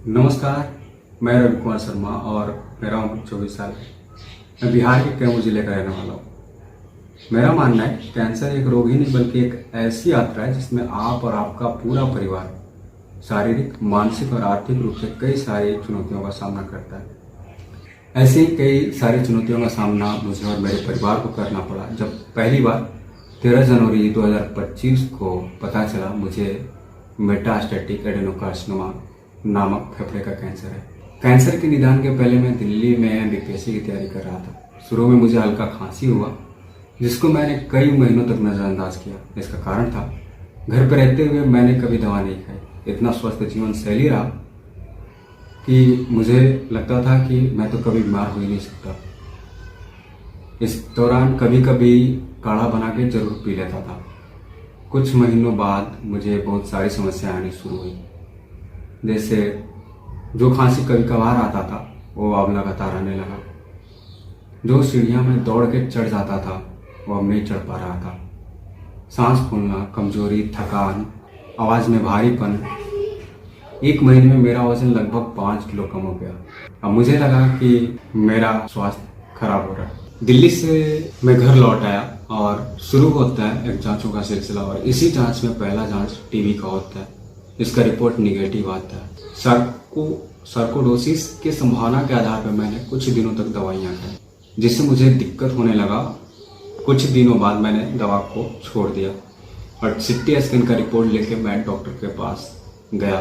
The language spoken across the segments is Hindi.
नमस्कार। मैं रवि कुमार शर्मा और मेरा उम्र 24 साल है। मैं बिहार के कैमूर जिले का रहने वाला हूँ। मेरा मानना है कि कैंसर एक रोग ही नहीं बल्कि एक ऐसी यात्रा है जिसमें आप और आपका पूरा परिवार शारीरिक, मानसिक और आर्थिक रूप से कई सारी चुनौतियों का सामना करता है। ऐसे ही कई सारी चुनौतियों का सामना मुझे और मेरे परिवार को करना पड़ा जब पहली बार 13 जनवरी 2025 को पता चला मुझे मेटास्टैटिक एडेनोकार्सिनोमा नामक फेफड़े का कैंसर है। कैंसर के निदान के पहले मैं दिल्ली में बीपीएससी की तैयारी कर रहा था। शुरू में मुझे हल्का खांसी हुआ जिसको मैंने कई महीनों तक नज़रअंदाज किया। इसका कारण था घर पर रहते हुए मैंने कभी दवा नहीं खाई। इतना स्वस्थ जीवन शैली रहा कि मुझे लगता था कि मैं तो कभी बीमार हो ही नहीं सकता। इस दौरान कभी कभी काढ़ा बना के जरूर पी लेता था। कुछ महीनों बाद मुझे बहुत सारी समस्याएं आनी शुरू हुई। जैसे जो खांसी कभी कभार आता था वो अब लगातार आने लगा। जो सीढ़ियां में दौड़ के चढ़ जाता था वो अब नहीं चढ़ पा रहा था। सांस फूलना, कमजोरी, थकान, आवाज में भारीपन। एक महीने में मेरा वजन लगभग 5 किलो कम हो गया। अब मुझे लगा कि मेरा स्वास्थ्य खराब हो रहा है। दिल्ली से मैं घर लौट आया और शुरू होता है एक जांचों का सिलसिला। और इसी जांच में पहला जांच टीबी का होता है। इसका रिपोर्ट निगेटिव आता है। सर्कोडोसिस की संभावना के आधार पर मैंने कुछ दिनों तक दवाइयाँ खाई जिससे मुझे दिक्कत होने लगा। कुछ दिनों बाद मैंने दवा को छोड़ दिया और सिटी स्कैन का रिपोर्ट लेके मैं डॉक्टर के पास गया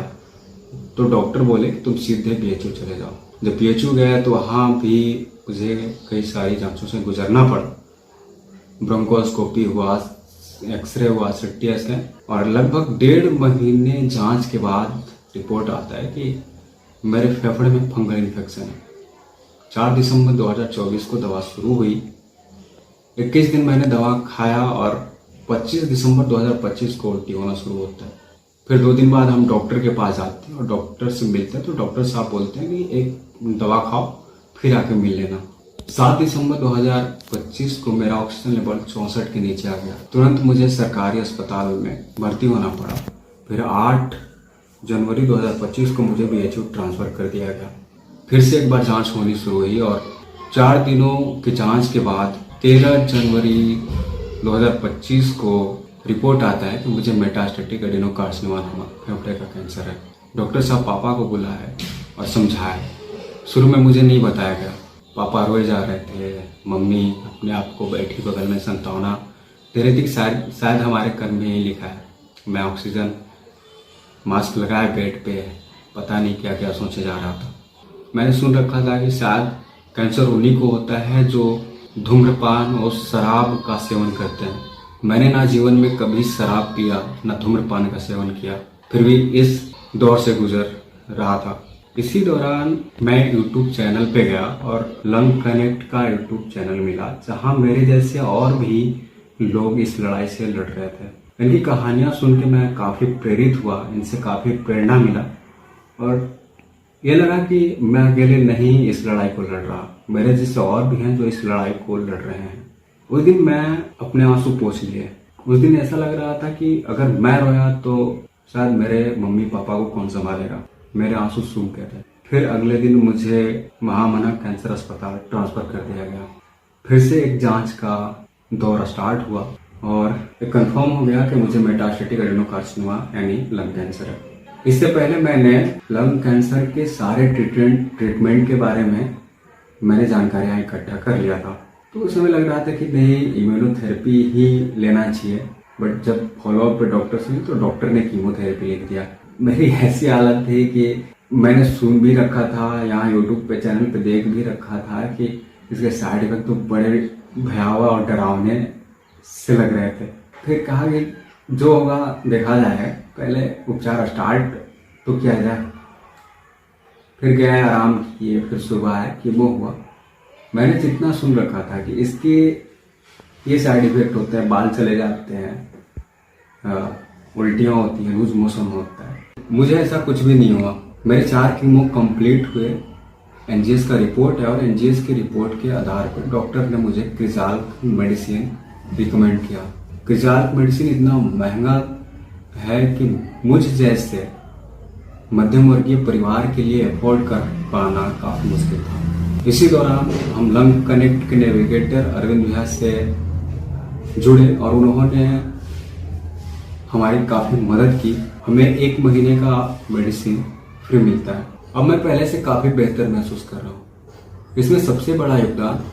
तो डॉक्टर बोले कि तुम सीधे बीएचयू चले जाओ। जब बीएचयू गया तो वहाँ भी मुझे कई सारी जांचों से गुजरना पड़ा। ब्रोंकोस्कोपी हुआ, एक्सरे हुआ, सिटी स्कैन और लगभग 1.5 महीने जांच के बाद रिपोर्ट आता है कि मेरे फेफड़े में फंगल इन्फेक्शन है। 4 दिसंबर 2024 को दवा शुरू हुई। 21 दिन मैंने दवा खाया और 25 दिसंबर 2025 को उल्टी होना शुरू होता है। फिर 2 दिन बाद हम डॉक्टर के पास जाते हैं और डॉक्टर से मिलते हैं तो डॉक्टर साहब बोलते हैं कि एक दवा खाओ फिर आके मिल लेना। 7 दिसंबर 2025 को मेरा ऑक्सीजन लेवल 64 के नीचे आ गया। तुरंत मुझे सरकारी अस्पताल में भर्ती होना पड़ा। फिर 8 जनवरी 2025 को मुझे बीएचयू ट्रांसफ़र कर दिया गया। फिर से एक बार जांच होनी शुरू हुई और 4 दिनों की जांच के बाद 13 जनवरी 2025 को रिपोर्ट आता है कि मुझे मेटास्टैटिक एडेनोकार्सिनोमा नामक फेफड़े का कैंसर है। डॉक्टर साहब पापा को बुलाए और समझाए। शुरू में मुझे नहीं बताया गया। पापा रोए जा रहे थे। मम्मी अपने आप को बैठी बगल में संतावना दे रही थी। शायद हमारे कर्म में ही लिखा है। मैं ऑक्सीजन मास्क लगाए बेड पे, पता नहीं क्या क्या सोचे जा रहा था। मैंने सुन रखा था कि शायद कैंसर उन्हीं को होता है जो धूम्रपान और शराब का सेवन करते हैं। मैंने ना जीवन में कभी शराब पिया ना धूम्रपान का सेवन किया, फिर भी इस दौर से गुजर रहा था। इसी दौरान मैं यूट्यूब चैनल पे गया और लंग कनेक्ट का यूट्यूब चैनल मिला जहां मेरे जैसे और भी लोग इस लड़ाई से लड़ रहे थे। इनकी कहानियां सुन के मैं काफ़ी प्रेरित हुआ, इनसे काफ़ी प्रेरणा मिला और ये लगा कि मैं अकेले नहीं इस लड़ाई को लड़ रहा। मेरे जैसे और भी हैं जो इस लड़ाई को लड़ रहे हैं। उस दिन मैं अपने आंसू पोंछ लिए। उस दिन ऐसा लग रहा था कि अगर मैं रोया तो शायद मेरे मम्मी पापा को कौन संभालेगा। मेरे आंसू सूख गए थे। फिर अगले दिन मुझे महामना कैंसर अस्पताल ट्रांसफ़र कर दिया गया। फिर से एक जांच का दौर स्टार्ट हुआ और कंफर्म हो गया कि मुझे मेटास्टैटिक एडेनोकार्सिनोमा यानी लंग कैंसर है। इससे पहले मैंने लंग कैंसर के सारे ट्रीटमेंट के बारे में मैंने जानकारियाँ इकट्ठा कर लिया था। तो उस समय लग रहा था कि नहीं, इम्यूनोथेरेपी ही लेना चाहिए। बट जब फॉलोअप पे डॉक्टर से तो डॉक्टर ने कीमोथेरेपी लिख दिया। मेरी ऐसी हालत थी कि मैंने सुन भी रखा था, यहाँ यूट्यूब पे चैनल पे देख भी रखा था कि इसके साइड इफेक्ट तो बड़े भयावह और डरावने से लग रहे थे। फिर कहा कि जो होगा देखा जाए, पहले उपचार स्टार्ट तो किया जाए। फिर गए, आराम किए, फिर सुबह आए, कीमो हुआ। मैंने जितना सुन रखा था कि इसके ये साइड इफेक्ट होते हैं, बाल चले जाते हैं, उल्टियाँ होती हैं, लूज मोशन होता है। मुझे ऐसा कुछ भी नहीं हुआ। मेरे 4 कीमो कंप्लीट हुए। एनजीएस का रिपोर्ट है और एनजीएस की रिपोर्ट के आधार पर डॉक्टर ने मुझे क्रिजाल मेडिसिन रिकमेंड किया। क्रिजाल मेडिसिन इतना महंगा है कि मुझ जैसे मध्यम वर्गीय परिवार के लिए अफोर्ड कर पाना काफी मुश्किल था। इसी दौरान हम लंग कनेक्ट के नेविगेटर अरविंद भैया से जुड़े और उन्होंने हमारी काफी मदद की। हमें 1 महीने का मेडिसिन फ्री मिलता है। अब मैं पहले से काफी बेहतर महसूस कर रहा हूँ। इसमें सबसे बड़ा योगदान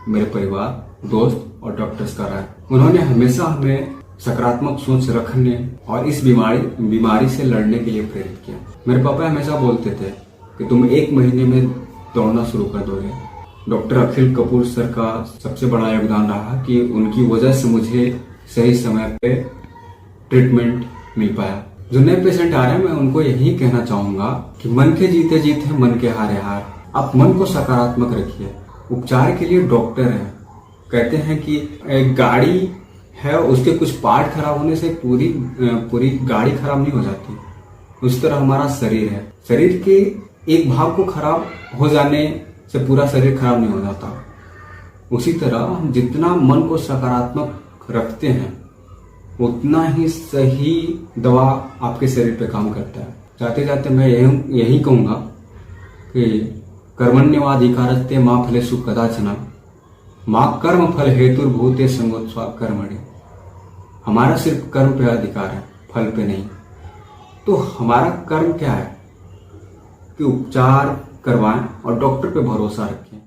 मेरे परिवार, दोस्त और डॉक्टर्स का रहा है। उन्होंने हमेशा हमें सकारात्मक सोच रखने और इस बीमारी से लड़ने के लिए प्रेरित किया। मेरे पापा हमेशा बोलते थे कि तुम 1 महीने में दौड़ना शुरू कर दोगे। डॉक्टर अखिल कपूर सर का सबसे बड़ा योगदान रहा कि उनकी वजह से मुझे सही समय पे ट्रीटमेंट मिल पाया। जो नए पेशेंट आ रहे हैं, मैं उनको यही कहना चाहूंगा कि मन के जीते जीते मन के हारे हार। आप मन को सकारात्मक रखिए। उपचार के लिए डॉक्टर है। कहते हैं कि एक गाड़ी है, उसके कुछ पार्ट खराब होने से पूरी गाड़ी खराब नहीं हो जाती। उस तरह हमारा शरीर है। शरीर के एक भाग को खराब हो जाने से पूरा शरीर खराब नहीं हो जाता। उसी तरह हम जितना मन को सकारात्मक रखते हैं उतना ही सही दवा आपके शरीर पे काम करता है। जाते जाते मैं यही कहूंगा कि कर्मण्यवाधिकारस्ते मां फलेषु कदाचन मां कर्म फल हेतुर्भूते संगोत्स्वा कर्मणि। हमारा सिर्फ कर्म पे अधिकार है, फल पे नहीं। तो हमारा कर्म क्या है कि उपचार करवाएं और डॉक्टर पे भरोसा रखें।